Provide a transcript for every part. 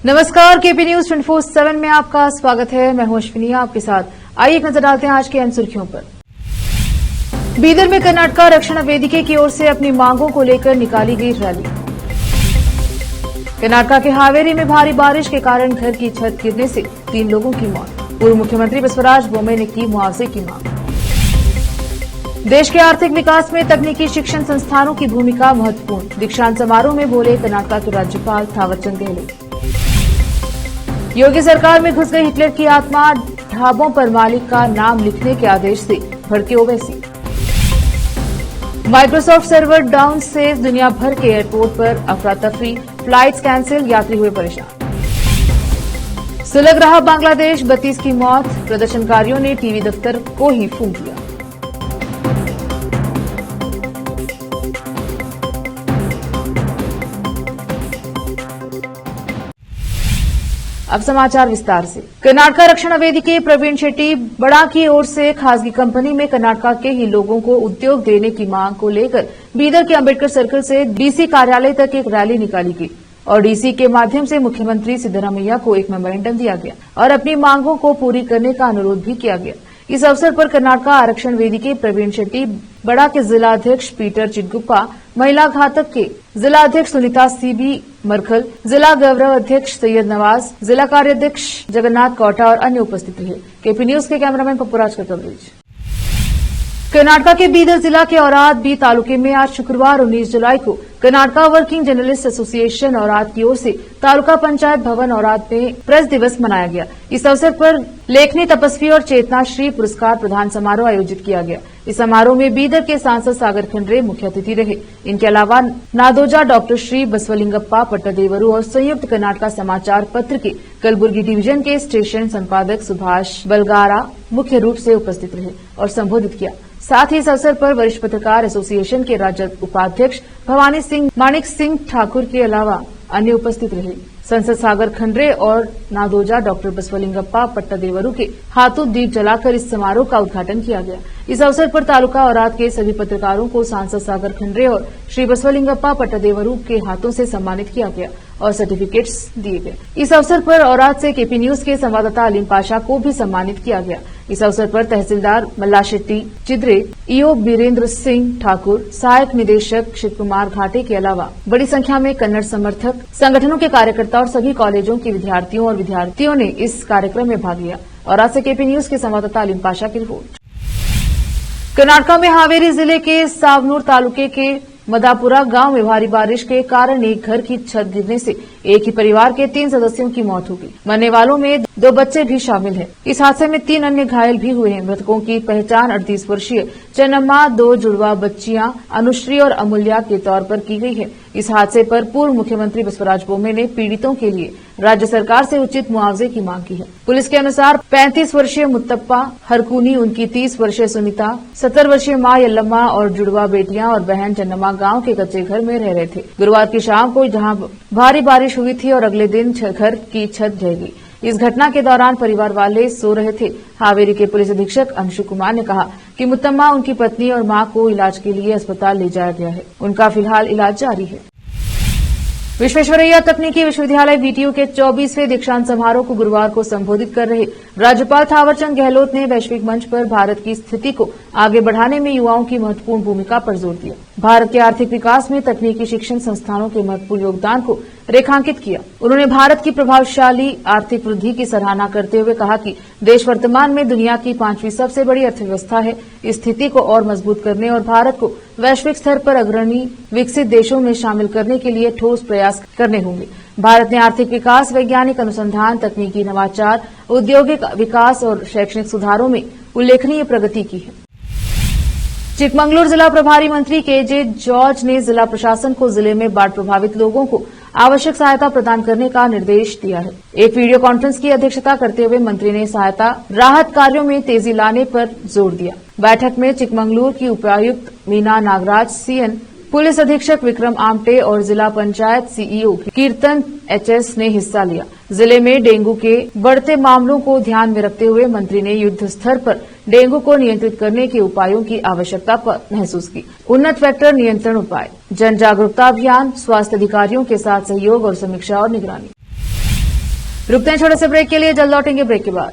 नमस्कार, KP news 24/7 में आपका स्वागत है। मैं हूं अश्विनी आपके साथ। आइए एक नजर डालते हैं आज की अहम सुर्खियों पर। बीदर में कर्नाटक रक्षण वेदिके की ओर से अपनी मांगों को लेकर निकाली गई रैली। कर्नाटक के हावेरी में भारी बारिश के कारण घर की छत गिरने से 3 लोगों की मौत। पूर्व मुख्यमंत्री बसवराज बोम्मे ने की मुआवजे की मांग। देश के आर्थिक विकास में तकनीकी शिक्षण संस्थानों की भूमिका महत्वपूर्ण। दीक्षांत समारोह में बोले कर्नाटक के राज्यपाल थावरचंद गहलोत। योगी सरकार में घुस गई हिटलर की आत्मा, ढाबों पर मालिक का नाम लिखने के आदेश से भड़के ओवैसी। माइक्रोसॉफ्ट सर्वर डाउन से दुनिया भर के एयरपोर्ट पर अफरा तफरी, फ्लाइट्स कैंसिल, यात्री हुए परेशान। सुलग रहा बांग्लादेश, 32 की मौत, प्रदर्शनकारियों ने टीवी दफ्तर को ही फूंक दिया। अब समाचार विस्तार से। कर्नाटक रक्षण वेदिके प्रवीण शेट्टी बड़ा की ओर से खासगी कंपनी में कर्नाटक के ही लोगों को उद्योग देने की मांग को लेकर बीदर के अंबेडकर सर्कल से डीसी कार्यालय तक एक रैली निकाली गई और डीसी के माध्यम से मुख्यमंत्री सिद्धरामैया को एक मेमोरेंडम दिया गया और अपनी मांगों को पूरी करने का अनुरोध भी किया गया। इस अवसर पर कर्नाटक आरक्षण वेदिके प्रवीण शेट्टी, बड़ा के जिलाध्यक्ष पीटर चिटगुप्पा, महिला घातक के जिलाध्यक्ष सुनीता सीबी मरखल, जिला गौरव अध्यक्ष सैयद नवाज, जिला कार्याध्यक्ष जगन्नाथ कौटा और अन्य उपस्थित रहे। केपी न्यूज के कैमरामैन पप्पूराज का कवरेज। कर्नाटक के बीदर जिला के औराद बी तालुके में आज शुक्रवार 19 जुलाई को Karnataka working journalist association Aurad की ओर से तालुका पंचायत भवन औराद में प्रेस दिवस मनाया गया। इस अवसर पर लेखनी, तपस्वी और चेतना श्री पुरस्कार प्रदान समारोह आयोजित किया गया। इस समारोह में बीदर के सांसद सागर खंड्रे मुख्य अतिथि रहे। इनके अलावा नादोजा डॉक्टर श्री बसवलिंगप्पा पट्टदेवरू और संयुक्त कर्नाटक समाचार पत्र के कलबुर्गी डिवीजन के स्टेशन संपादक सुभाष बलगारा मुख्य रूप से उपस्थित रहे और संबोधित किया। साथ ही इस अवसर पर वरिष्ठ पत्रकार एसोसिएशन के राज्य उपाध्यक्ष भवानी सिंह, माणिक सिंह ठाकुर के अलावा अन्य उपस्थित रहे। संसद सागर खंड्रे और नादोजा डॉक्टर बसवलिंगप्पा पट्टदेवरू के हाथों दीप जलाकर इस समारोह का उद्घाटन किया गया। इस अवसर पर तालुका औराद के सभी पत्रकारों को सांसद सागर खंड्रे और श्री बसवलिंगप्पा पट्टदेवरू के हाथों से सम्मानित किया गया और सर्टिफिकेट्स दिए गए। इस अवसर पर औराद से केपी न्यूज के संवाददाता अलीम पाशा को भी सम्मानित किया गया। इस अवसर पर तहसीलदार मल्ला शेट्टी चिद्रे, ईओ बीरेंद्र सिंह ठाकुर, सहायक निदेशक शिव कुमार घाटे के अलावा बड़ी संख्या में कन्नड़ समर्थक संगठनों के कार्यकर्ता और सभी कॉलेजों के विद्यार्थियों और विद्यार्थियों ने इस कार्यक्रम में भाग लिया। और आज से केपी न्यूज के संवाददाता अलीम पाशा की रिपोर्ट। कर्नाटक में हावेरी जिले के सावनूर तालुके के मदापुरा गांव में भारी बारिश के कारण एक घर की छत गिरने से एक ही परिवार के 3 सदस्यों की मौत हो गई। मरने वालों में 2 बच्चे भी शामिल हैं। इस हादसे में 3 अन्य घायल भी हुए हैं। मृतकों की पहचान 38 वर्षीय चन्नम्मा, 2 जुड़वा बच्चियां अनुश्री और अमूल्या के तौर पर की गई है। इस हादसे पर पूर्व मुख्यमंत्री बसवराज बोम्मे ने पीड़ितों के लिए राज्य सरकार से उचित मुआवजे की मांग की है। पुलिस के अनुसार 35 वर्षीय मुत्तप्पा हरकुनी, उनकी 30 वर्षीय सुनीता, 70 वर्षीय मां यल्लम्मा और जुड़वा बेटियां और बहन चन्नम्मा गांव के कच्चे घर में रह रहे थे। गुरुवार की शाम को जहां भारी बारिश हुई थी और अगले दिन घर की छत ढह गई। इस घटना के दौरान परिवार वाले सो रहे थे। हावेरी के पुलिस अधीक्षक अंशु कुमार ने कहा कि मुत्तम्मा, उनकी पत्नी और मां को इलाज के लिए अस्पताल ले जाया गया है। उनका फिलहाल इलाज जारी है। विश्वेश्वरैया तकनीकी विश्वविद्यालय वीटीयू के 24वें दीक्षांत समारोह को गुरुवार को संबोधित कर रहे राज्यपाल थावरचंद गहलोत ने वैश्विक मंच पर भारत की स्थिति को आगे बढ़ाने में युवाओं की महत्वपूर्ण भूमिका पर जोर दिया। भारत के आर्थिक विकास में तकनीकी शिक्षण संस्थानों के महत्वपूर्ण योगदान को रेखांकित किया। उन्होंने भारत की प्रभावशाली आर्थिक वृद्धि की सराहना करते हुए कहा कि देश वर्तमान में दुनिया की 5वीं सबसे बड़ी अर्थव्यवस्था है। इस स्थिति को और मजबूत करने और भारत को वैश्विक स्तर पर अग्रणी विकसित देशों में शामिल करने के लिए ठोस प्रयास करने होंगे। भारत ने आर्थिक विकास, वैज्ञानिक अनुसंधान, तकनीकी नवाचार, औद्योगिक विकास और शैक्षणिक सुधारों में उल्लेखनीय प्रगति की है। चिकमंगलूर जिला प्रभारी मंत्री केजे जॉर्ज ने जिला प्रशासन को जिले में बाढ़ प्रभावित लोगों को आवश्यक सहायता प्रदान करने का निर्देश दिया है। एक वीडियो कॉन्फ्रेंस की अध्यक्षता करते हुए मंत्री ने सहायता राहत कार्यों में तेजी लाने पर जोर दिया। बैठक में चिकमंगलूर की उपायुक्त मीना नागराज, सीएन, पुलिस अधीक्षक विक्रम आमटे और जिला पंचायत सीईओ कीर्तन एचएस ने हिस्सा लिया। जिले में डेंगू के बढ़ते मामलों को ध्यान में रखते हुए मंत्री ने युद्ध स्तर पर डेंगू को नियंत्रित करने के उपायों की आवश्यकता पर महसूस की। उन्नत वेक्टर नियंत्रण उपाय, जन जागरूकता अभियान, स्वास्थ्य अधिकारियों के साथ सहयोग और समीक्षा और निगरानी। रुकते हैं छोटे से ब्रेक के लिए, जल्द लौटेंगे ब्रेक के बाद।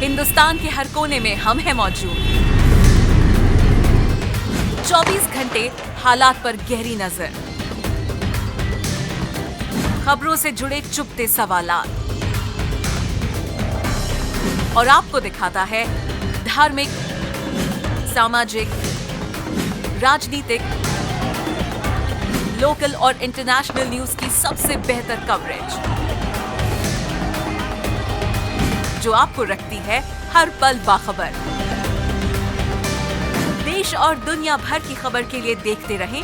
हिंदुस्तान के हर कोने में हम हैं मौजूद। 24 घंटे हालात पर गहरी नजर, खबरों से जुड़े चुपते सवालात, और आपको दिखाता है धार्मिक, सामाजिक, राजनीतिक, लोकल और इंटरनेशनल न्यूज की सबसे बेहतर कवरेज, जो आपको रखती है हर पल बाखबर। देश और दुनिया भर की खबर के लिए देखते रहें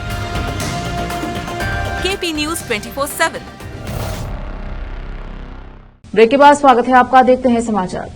केपी न्यूज 24/7। ब्रेक के बाद स्वागत है आपका, देखते हैं समाचार।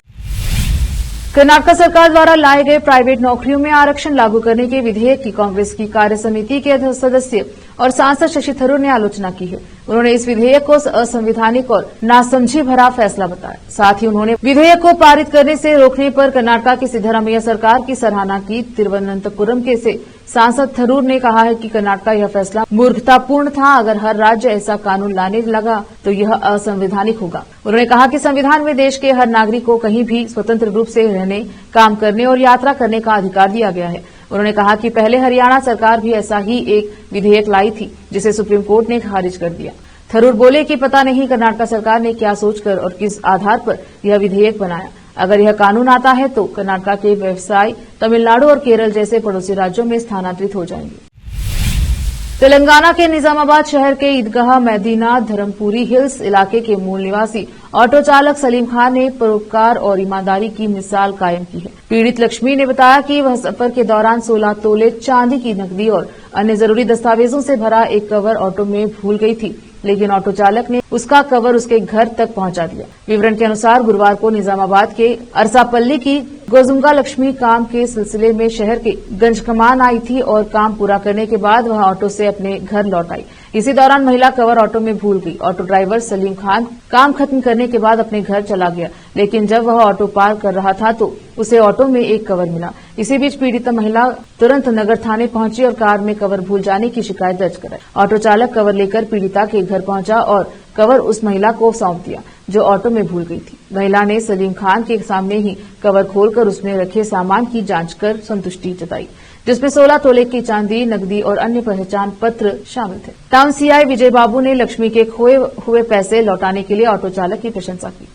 कर्नाटक सरकार द्वारा लाए गए प्राइवेट नौकरियों में आरक्षण लागू करने के विधेयक की कांग्रेस की कार्य समिति के सदस्य और सांसद शशि थरूर ने आलोचना की है। उन्होंने इस विधेयक को असंवैधानिक और नासमझी भरा फैसला बताया। साथ ही उन्होंने विधेयक को पारित करने से रोकने पर कर्नाटक की सिद्धरामैया सरकार की सराहना की। तिरुवनंतपुरम के से सांसद थरूर ने कहा है कि कर्नाटक यह फैसला मूर्खतापूर्ण था। अगर हर राज्य ऐसा कानून लाने लगा तो यह असंवैधानिक होगा। उन्होंने कहा कि संविधान में देश के हर नागरिक को कहीं भी स्वतंत्र रूप से रहने, काम करने और यात्रा करने का अधिकार दिया गया है। उन्होंने कहा कि पहले हरियाणा सरकार भी ऐसा ही एक विधेयक लाई थी, जिसे सुप्रीम कोर्ट ने खारिज कर दिया। थरूर बोले कि पता नहीं कर्नाटक सरकार ने क्या सोचकर और किस आधार पर यह विधेयक बनाया। अगर यह कानून आता है तो कर्नाटक के व्यवसाय तमिलनाडु और केरल जैसे पड़ोसी राज्यों में स्थानांतरित हो जाएंगे। तेलंगाना के निजामाबाद शहर के ईदगाह मैदीना धर्मपुरी हिल्स इलाके के मूल निवासी ऑटो चालक सलीम खान ने परोपकार और ईमानदारी की मिसाल कायम की है। पीड़ित लक्ष्मी ने बताया कि वह सफर के दौरान 16 तोले चांदी की नकदी और अन्य जरूरी दस्तावेजों से भरा एक कवर ऑटो में भूल गई थी, लेकिन ऑटो चालक ने उसका कवर उसके घर तक पहुंचा दिया। विवरण के अनुसार गुरुवार को निजामाबाद के अरसापल्ली की गोजुंगा लक्ष्मी काम के सिलसिले में शहर के गंजकमान आई थी और काम पूरा करने के बाद वह ऑटो से अपने घर लौट आई। इसी दौरान महिला कवर ऑटो में भूल गई। ऑटो ड्राइवर सलीम खान काम खत्म करने के बाद अपने घर चला गया, लेकिन जब वह ऑटो पार कर रहा था तो उसे ऑटो में एक कवर मिला। इसी बीच पीड़िता महिला तुरंत नगर थाने पहुंची और कार में कवर भूल जाने की शिकायत दर्ज कराई। ऑटो चालक कवर लेकर पीड़िता के घर पहुंचा और कवर उस महिला को सौंप दिया जो ऑटो में भूल गई थी। महिला ने सलीम खान के सामने ही कवर खोलकर उसमें रखे सामान की जांच कर संतुष्टि जताई, जिसमें 16 तोले की चांदी, नकदी और अन्य पहचान पत्र शामिल थे। टाउन सीआई विजय बाबू ने लक्ष्मी के खोए हुए पैसे लौटाने के लिए ऑटो चालक की प्रशंसा की।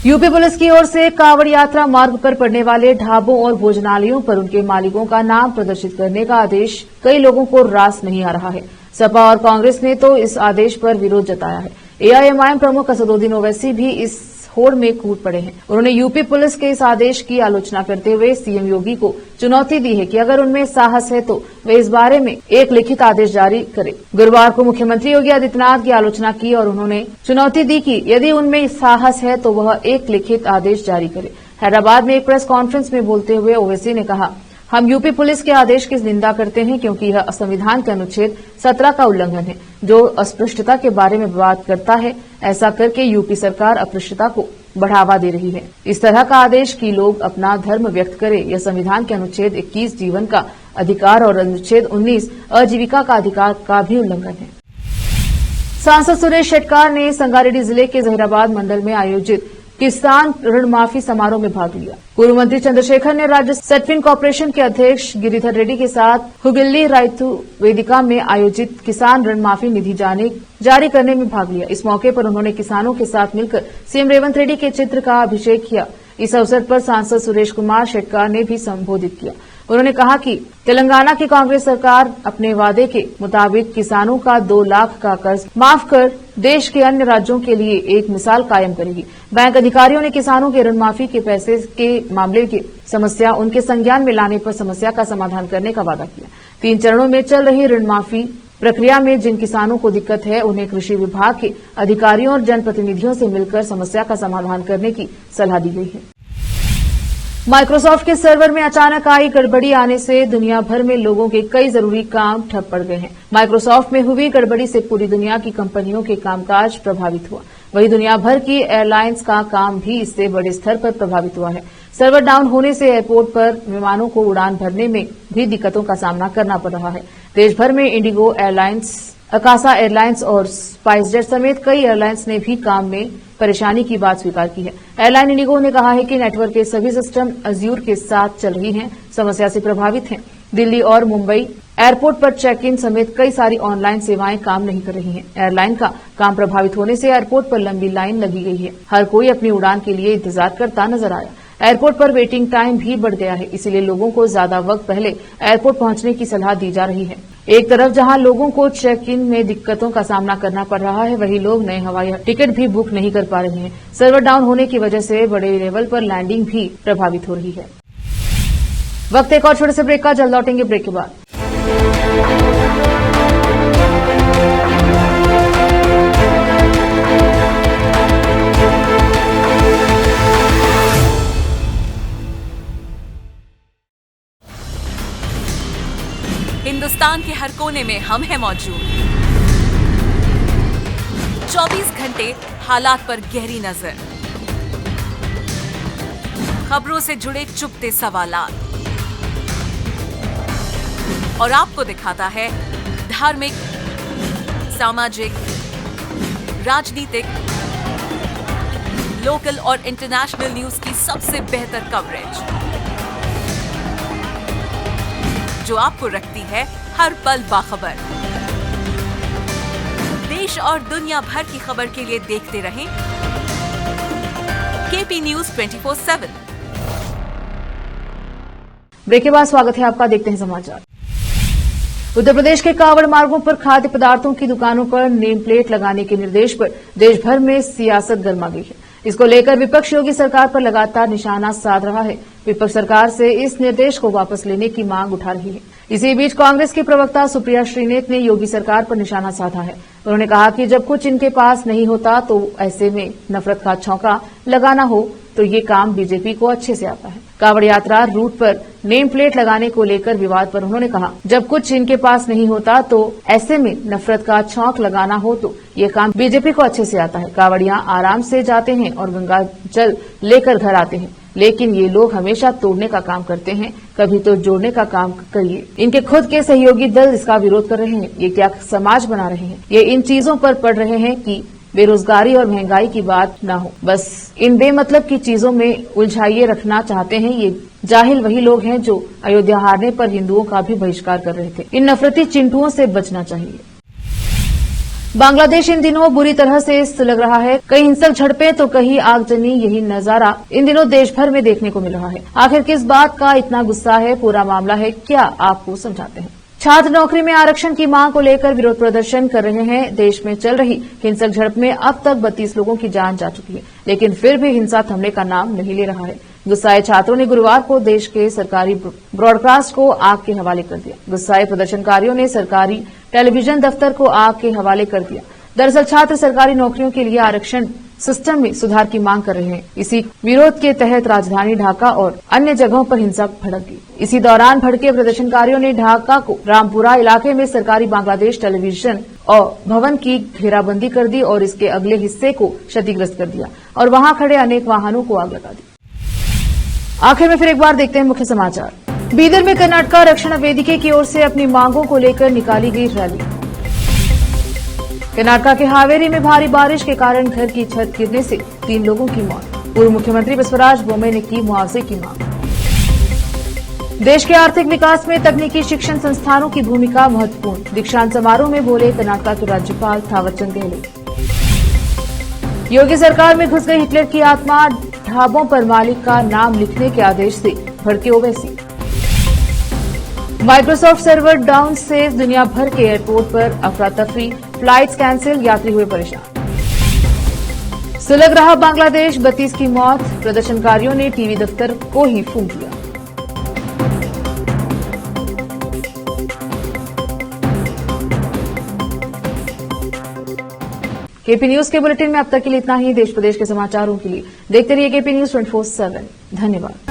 यूपी पुलिस की ओर से कांवड़ यात्रा मार्ग पर पड़ने वाले ढाबों और भोजनालयों पर उनके मालिकों का नाम प्रदर्शित करने का आदेश कई लोगों को रास नहीं आ रहा है। सपा और कांग्रेस ने तो इस आदेश पर विरोध जताया है। एआईएमआईएम प्रमुख असदुद्दीन ओवैसी भी इस होड़ में कूद पड़े हैं। उन्होंने यूपी पुलिस के इस आदेश की आलोचना करते हुए सीएम योगी को चुनौती दी है कि अगर उनमें साहस है तो वे इस बारे में एक लिखित आदेश जारी करें। गुरुवार को मुख्यमंत्री योगी आदित्यनाथ की आलोचना की और उन्होंने चुनौती दी कि यदि उनमें साहस है तो वह एक लिखित आदेश जारी करे। हैदराबाद में एक प्रेस कॉन्फ्रेंस में बोलते हुए ओवैसी ने कहा, हम यूपी पुलिस के आदेश की निंदा करते हैं क्योंकि यह संविधान के अनुच्छेद 17 का उल्लंघन है, जो अस्पृश्यता के बारे में बात करता है। ऐसा करके यूपी सरकार अस्पृश्यता को बढ़ावा दे रही है। इस तरह का आदेश कि लोग अपना धर्म व्यक्त करें, यह संविधान के अनुच्छेद 21 जीवन का अधिकार और अनुच्छेद 19 आजीविका का अधिकार का भी उल्लंघन है। सांसद सुरेश शेट्कार ने संगारेड्डी जिले के जहीराबाद मंडल में आयोजित किसान ऋण माफी समारोह में भाग लिया। पूर्व मंत्री चंद्रशेखर ने राज्य सेटफिन कॉर्पोरेशन के अध्यक्ष गिरिधर रेड्डी के साथ हुगिल्ली रायतु वेदिका में आयोजित किसान ऋण माफी निधि जारी करने में भाग लिया। इस मौके पर उन्होंने किसानों के साथ मिलकर सीएम रेवंत रेड्डी के चित्र का अभिषेक किया। इस अवसर पर सांसद सुरेश कुमार शेट्कार ने भी संबोधित किया। उन्होंने कहा कि तेलंगाना की कांग्रेस सरकार अपने वादे के मुताबिक किसानों का 2 लाख का कर्ज माफ कर देश के अन्य राज्यों के लिए एक मिसाल कायम करेगी। बैंक अधिकारियों ने किसानों के ऋण माफी के पैसे के मामले की समस्या उनके संज्ञान में लाने पर समस्या का समाधान करने का वादा किया। 3 चरणों में चल रही ऋण माफी प्रक्रिया में जिन किसानों को दिक्कत है उन्हें कृषि विभाग के अधिकारियों और जनप्रतिनिधियों से मिलकर समस्या का समाधान करने की सलाह दी गई है। माइक्रोसॉफ्ट के सर्वर में अचानक आई गड़बड़ी आने से दुनिया भर में लोगों के कई जरूरी काम ठप पड़ गए हैं। माइक्रोसॉफ्ट में हुई गड़बड़ी से पूरी दुनिया की कंपनियों के कामकाज प्रभावित हुआ। वहीं दुनिया भर की एयरलाइंस का काम भी इससे बड़े स्तर पर प्रभावित हुआ है। सर्वर डाउन होने से एयरपोर्ट पर विमानों को उड़ान भरने में भी दिक्कतों का सामना करना पड़ रहा है। देश भर में इंडिगो एयरलाइंस, अकासा एयरलाइंस और स्पाइसजेट समेत कई एयरलाइंस ने भी काम में परेशानी की बात स्वीकार की है। एयरलाइन इंडिगो ने कहा है कि नेटवर्क के सभी सिस्टम अज्यूर के साथ चल रही हैं, समस्या से प्रभावित हैं। दिल्ली और मुंबई एयरपोर्ट पर चेक इन समेत कई सारी ऑनलाइन सेवाएं काम नहीं कर रही हैं। एयरलाइन का काम प्रभावित होने से एयरपोर्ट पर लंबी लाइन लगी गई है। हर कोई अपनी उड़ान के लिए इंतजार करता नजर आया। एयरपोर्ट पर वेटिंग टाइम भी बढ़ गया है, इसीलिए लोगों को ज्यादा वक्त पहले एयरपोर्ट पहुंचने की सलाह दी जा रही है। एक तरफ जहां लोगों को चेक इन में दिक्कतों का सामना करना पड़ रहा है, वहीं लोग नए हवाई टिकट भी बुक नहीं कर पा रहे हैं। सर्वर डाउन होने की वजह से बड़े लेवल पर लैंडिंग भी प्रभावित हो रही है। वक्त एक और छोटे से ब्रेक का, जल्द लौटेंगे ब्रेक के बाद। हिंदुस्तान के हर कोने में हम हैं मौजूद। 24 घंटे हालात पर गहरी नजर, खबरों से जुड़े चुपते सवालात और आपको दिखाता है धार्मिक, सामाजिक, राजनीतिक, लोकल और इंटरनेशनल न्यूज की सबसे बेहतर कवरेज, जो आपको रखती है हर पल बाखबर। देश और दुनिया भर की खबर के लिए देखते रहें केपी न्यूज 24/7। ब्रेक के बाद स्वागत है आपका, देखते हैं समाचार। उत्तर प्रदेश के कांवड़ मार्गों पर खाद्य पदार्थों की दुकानों पर नेम प्लेट लगाने के निर्देश पर देश भर में सियासत गर्मा गई है। इसको लेकर विपक्ष योगी सरकार पर लगातार निशाना साध रहा है। विपक्ष सरकार से इस निर्देश को वापस लेने की मांग उठा रही है। इसी बीच कांग्रेस की प्रवक्ता सुप्रिया श्रीनेत ने योगी सरकार पर निशाना साधा है। उन्होंने कहा कि जब कुछ इनके पास नहीं होता तो ऐसे में नफरत का छौंका लगाना हो तो ये काम बीजेपी को अच्छे से आता है। कांवड़ यात्रा रूट पर नेम प्लेट लगाने को लेकर विवाद पर उन्होंने कहा, जब कुछ इनके पास नहीं होता तो ऐसे में नफरत का छौंक लगाना हो तो ये काम बीजेपी को अच्छे से आता है। कांवड़ियां आराम से जाते हैं और गंगा जल लेकर घर आते हैं, लेकिन ये लोग हमेशा तोड़ने का काम करते हैं, कभी तो जोड़ने का काम करिए। इनके खुद के सहयोगी दल इसका विरोध कर रहे हैं। ये क्या समाज बना रहे हैं? ये इन चीजों पर पड़ रहे हैं कि बेरोजगारी और महंगाई की बात न हो, बस इन बेमतलब की चीजों में उलझाइए रखना चाहते हैं। ये जाहिल वही लोग हैं जो अयोध्या हारने पर हिंदुओं का भी बहिष्कार कर रहे थे। इन नफरती चिंटुओं से बचना चाहिए। बांग्लादेश इन दिनों बुरी तरह से सुलग रहा है। कई हिंसक झड़पें तो कहीं आगजनी, यही नजारा इन दिनों देश भर में देखने को मिल रहा है। आखिर किस बात का इतना गुस्सा है, पूरा मामला है क्या, आपको समझाते हैं। छात्र नौकरी में आरक्षण की मांग को लेकर विरोध प्रदर्शन कर रहे हैं। देश में चल रही हिंसक झड़प में अब तक 32 लोगों की जान जा चुकी है, लेकिन फिर भी हिंसा थमने का नाम नहीं ले रहा है। गुस्साए छात्रों ने गुरुवार को देश के सरकारी ब्रॉडकास्ट को आग के हवाले कर दिया। गुस्साए प्रदर्शनकारियों ने सरकारी टेलीविजन दफ्तर को आग के हवाले कर दिया। दरअसल छात्र सरकारी नौकरियों के लिए आरक्षण सिस्टम में सुधार की मांग कर रहे हैं। इसी विरोध के तहत राजधानी ढाका और अन्य जगहों पर हिंसा भड़क गई। इसी दौरान भड़के प्रदर्शनकारियों ने ढाका को रामपुरा इलाके में सरकारी बांग्लादेश टेलीविजन और भवन की घेराबंदी कर दी और इसके अगले हिस्से को क्षतिग्रस्त कर दिया और वहां खड़े अनेक वाहनों को आग लगा दी। आखिर में फिर एक बार देखते हैं मुख्य समाचार। बीदर में कर्नाटक रक्षण वेदिके की ओर से अपनी मांगों को लेकर निकाली गई रैली। कर्नाटक के हावेरी में भारी बारिश के कारण घर की छत गिरने से 3 लोगों की मौत। पूर्व मुख्यमंत्री बसवराज बोम्मई ने की मुआवजे की मांग। देश के आर्थिक विकास में तकनीकी शिक्षण संस्थानों की भूमिका महत्वपूर्ण, दीक्षांत समारोह में बोले कर्नाटक के राज्यपाल थावरचंद गहलोत। योगी सरकार में घुस गई हिटलर की आत्मा, ढाबों पर मालिक का नाम लिखने के आदेश से भड़के ओवैसी। माइक्रोसॉफ्ट सर्वर डाउन से दुनिया भर के एयरपोर्ट पर अफरा तफरी, फ्लाइट्स कैंसिल, यात्री हुए परेशान। सुलग रहा बांग्लादेश, 32 की मौत, प्रदर्शनकारियों ने टीवी दफ्तर को ही फूंक दिया। केपी न्यूज के बुलेटिन में अब तक के लिए इतना ही। देश प्रदेश के समाचारों के लिए देखते रहिए केपी न्यूज 24/7। धन्यवाद।